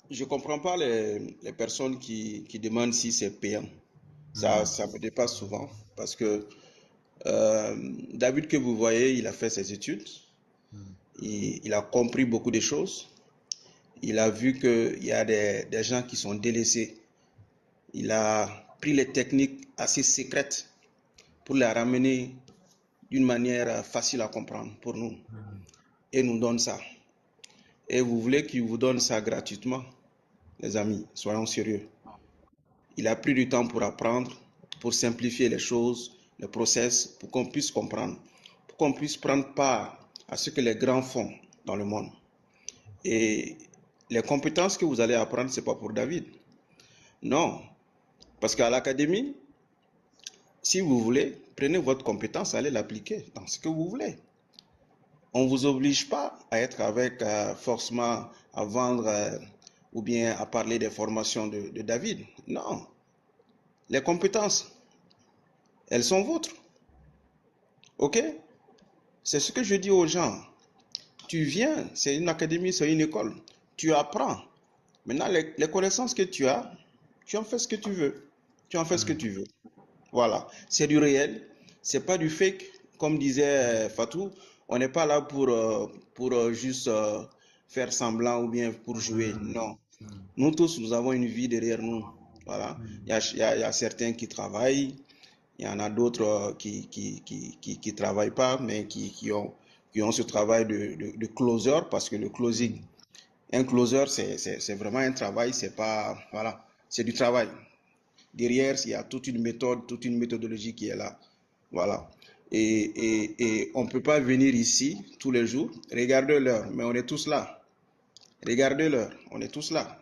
je comprends pas les personnes qui demandent si c'est payant. Hmm, Ça me dépasse souvent parce que David que vous voyez, il a fait ses études, hmm, il a compris beaucoup de choses, il a vu qu'il y a des gens qui sont délaissés, il a pris les techniques assez secrètes pour les ramener d'une manière facile à comprendre pour nous hmm. et nous donne ça. Et vous voulez qu'il vous donne ça gratuitement, les amis, soyons sérieux. Il a pris du temps pour apprendre, pour simplifier les choses, le process, pour qu'on puisse comprendre, pour qu'on puisse prendre part à ce que les grands font dans le monde. Et les compétences que vous allez apprendre, ce n'est pas pour David. Non, parce qu'à l'académie, si vous voulez, prenez votre compétence, allez l'appliquer dans ce que vous voulez. On ne vous oblige pas à être avec forcément à vendre ou bien à parler des formations de David. Non, les compétences, elles sont vôtres. OK? C'est ce que je dis aux gens. Tu viens, c'est une académie, c'est une école. Tu apprends. Maintenant, les connaissances que tu en fais ce que tu veux. Tu en fais ce que Hmm. tu veux. Voilà. C'est du réel. C'est pas du fake. Comme disait Fatou, on n'est pas là pour juste faire semblant ou bien pour jouer. Hmm. Non. Hmm. Nous tous, nous avons une vie derrière nous. Voilà. Hmm. Il y a certains qui travaillent, il y en a d'autres qui travaillent pas, mais qui ont ce travail de closer, parce que le closing, Hmm. un closer, c'est vraiment un travail, c'est pas, voilà, c'est du travail. Derrière, il y a toute une méthode, toute une méthodologie qui est là. Voilà. Et on ne peut pas venir ici tous les jours. Regardez l'heure, mais on est tous là. Regardez l'heure, on est tous là.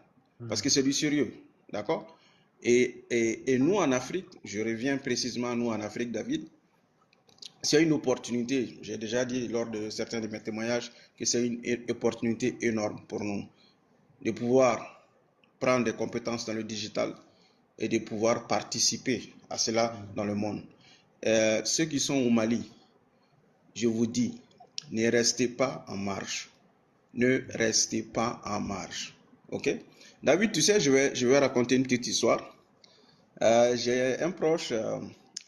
Parce que Hmm. c'est du sérieux. D'accord? Et nous en Afrique, je reviens précisément à nous en Afrique, David, c'est une opportunité. J'ai déjà dit lors de certains de mes témoignages que c'est une opportunité énorme pour nous de pouvoir prendre des compétences dans le digital et de pouvoir participer à cela Hmm. dans le monde. Ceux qui sont au Mali, je vous dis, ne restez pas en marge. Ne restez pas en marge. OK? David, tu sais, je vais raconter une petite histoire. J'ai un proche,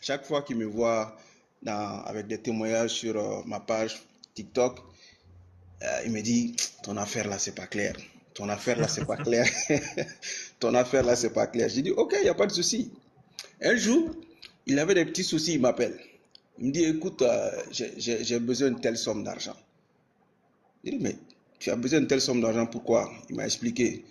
chaque fois qu'il me voit avec des témoignages sur ma page TikTok, il me dit, ton affaire là, c'est pas clair. Ton affaire là, c'est pas clair. Ton affaire là, c'est pas clair. J'ai dit, ok, il n'y a pas de souci. Un jour, il avait des petits soucis, il m'appelle. Il me dit, écoute, j'ai besoin de telle somme d'argent. J'ai dit, mais tu as besoin de telle somme d'argent, pourquoi? Il m'a expliqué.